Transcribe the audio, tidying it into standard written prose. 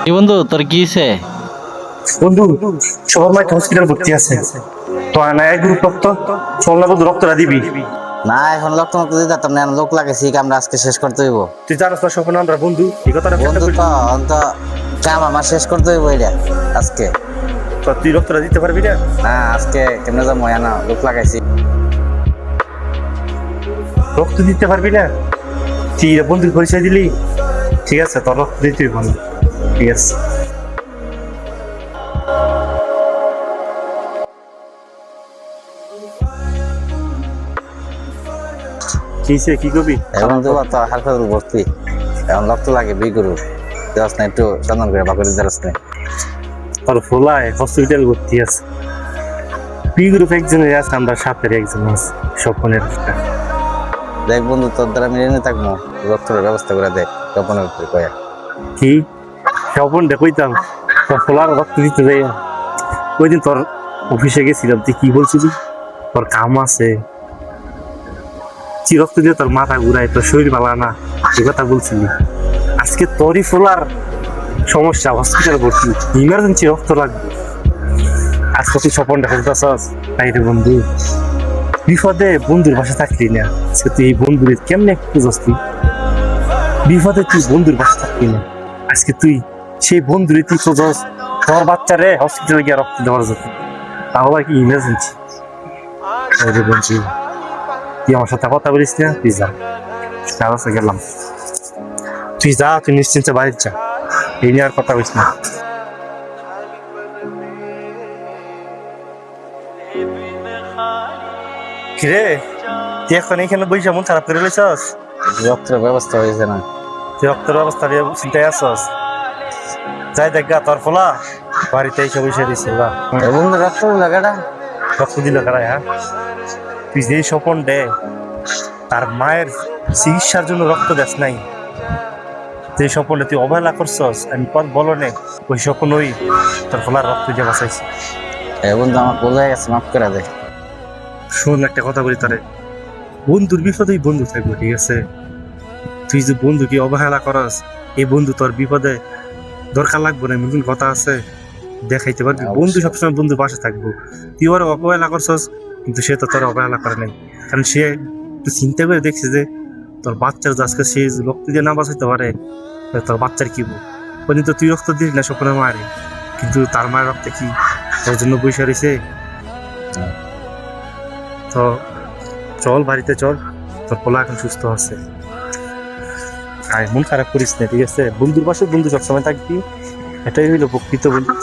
কি বন্ধু তোর কি হইছে? বন্ধু সবার মাইতে হসপিটাল ভর্তি আছে তো আনায় গ্রুপ রক্ত চল না বন্ধু রক্তটা দিবি। না এখন লোক তো দিতাম না, লোক লাগেছি আমরা আজকে শেষ করতে হইব। তুই জানাস না স্বপ্ন আমরা বন্ধু এই কথাটা বন্ধু তো অন্ত কাম আমার শেষ করতে হইব এটা আজকে। তো তুই রক্তটা দিতে পারবি না? না আজকে কেমনে যাবো না, লোক লাগাইছি। রক্ত দিতে পারবি না? তুই বন্ধুর পরিচয় দিলি, ঠিক আছে তোর রক্ত দিতে হইব না, ঠিক আছে। কিসে কি করবি এখন তো তো হালকা ভর্তি, এখন রক্ত লাগে বি করু যাস না, একটু সন্ধান করে বাকরি যাস না। তোর ফোলায় হসপিটাল ভর্তি আছে, বি গ্রুপ একজনের আছে, আমরা সাথের একজন আছে স্বপ্নের একটা। দেখ বন্ধু তোর দ্বারা মিলে নিয়ে থাকবো, রক্তের ব্যবস্থা করে দেখ স্বপনের উপরে কয়া। কি স্বপন কইতাম তোর ফোলার রক্ত দিতে যাই। ওই দিন তোর অফিসে গেছিলাম, তুই কি বলছিলি তোর কাম আছে, তুই রক্ত দিয়ে তোর মাথা ঘুরায়, তোর শরীর ভালো না, এই কথা বলছিলি। আজকে তোরই ফোলার সমস্যা, হসপিটাল ভর্তি, ইমার্জেন্সি রক্ত লাগবে। আজকে তুই স্বপন দেখতেছস তাই রে বন্ধু, বিপদে বন্ধুর বাসা থাকলি না, আজকে তুই এই বন্ধুর কেমনে খুঁজস? তুই বিপদে তুই বন্ধুর বাসা থাকলি না, আজকে তুই সেই বন্ধুরে তুই খোঁজস তোর বাচ্চারে হসপিটালে গিয়ে রক্ত দেওয়ার জন্য, তাও আর কি ইমার্জেন্সি। বলছি তুই আমার সাথে কথা বলিস না, তুই যা, কাছে গেলাম, তুই যা, তুই নিশ্চিন্তে বাড়ির যা, এই নিয়ে আর কথা বলিস না। কিরে তুই এখন এখানে বইসা মন খারাপ করে লইছস? রক্তের ব্যবস্থা হয়েছে না, তুই রক্তের অবস্থা নিয়ে চিন্তায় আসছস? যাই দেখ গা তোর ফোলা বাড়িতে এসে বসে দিছে গা। বন্ধু রক্ত লাগাটা রক্ত দিল কারাই? হ্যাঁ, তুই যে স্বপন দে তার মায়ের চিকিৎসার জন্য রক্ত দেস নাই, যে স্বপনে তুই অবহেলা করছস, আমি পথ বলো নে, ওই স্বপন ওই তোর ফোলার রক্ত দিয়ে বাঁচাইছে। বন্ধু আমার ভুল হয়ে গেছে, মাফ করে দে। শোন একটা কথা বলি তোরে, বন্ধুর বিপদেই বন্ধু থাকবে, ঠিক আছে? তুই যে বন্ধুকে অবহেলা করস, এই বন্ধু তোর বিপদে দরকার লাগবে না, এমন কথা আছে দেখাইতে পারবি? বন্ধু সবসময় বন্ধুর পাশে থাকবো। তুই ওর অবহেলা করছস, কিন্তু সে তো তোর অবহেলা করে নাই, কারণ সে একটু চিন্তা করে দেখছে যে তোর বাচ্চার আজকে সে রক্ত দিয়ে না বাঁচাইতে পারে, তোর বাচ্চার কি বল? ওই তো তুই রক্ত দিস না স্বপ্নের মায়ের, কিন্তু তার মায়ের রক্তে কি তোর জন্য বসে রয়েছে? তো চল বাড়িতে চল, তোর পোলা এখন সুস্থ আছে, আর মন খারাপ করিস না, ঠিক আছে? বন্ধুর পাশে বন্ধু সবসময় থাকবি, এটাই হইলো প্রকৃত বন্ধু।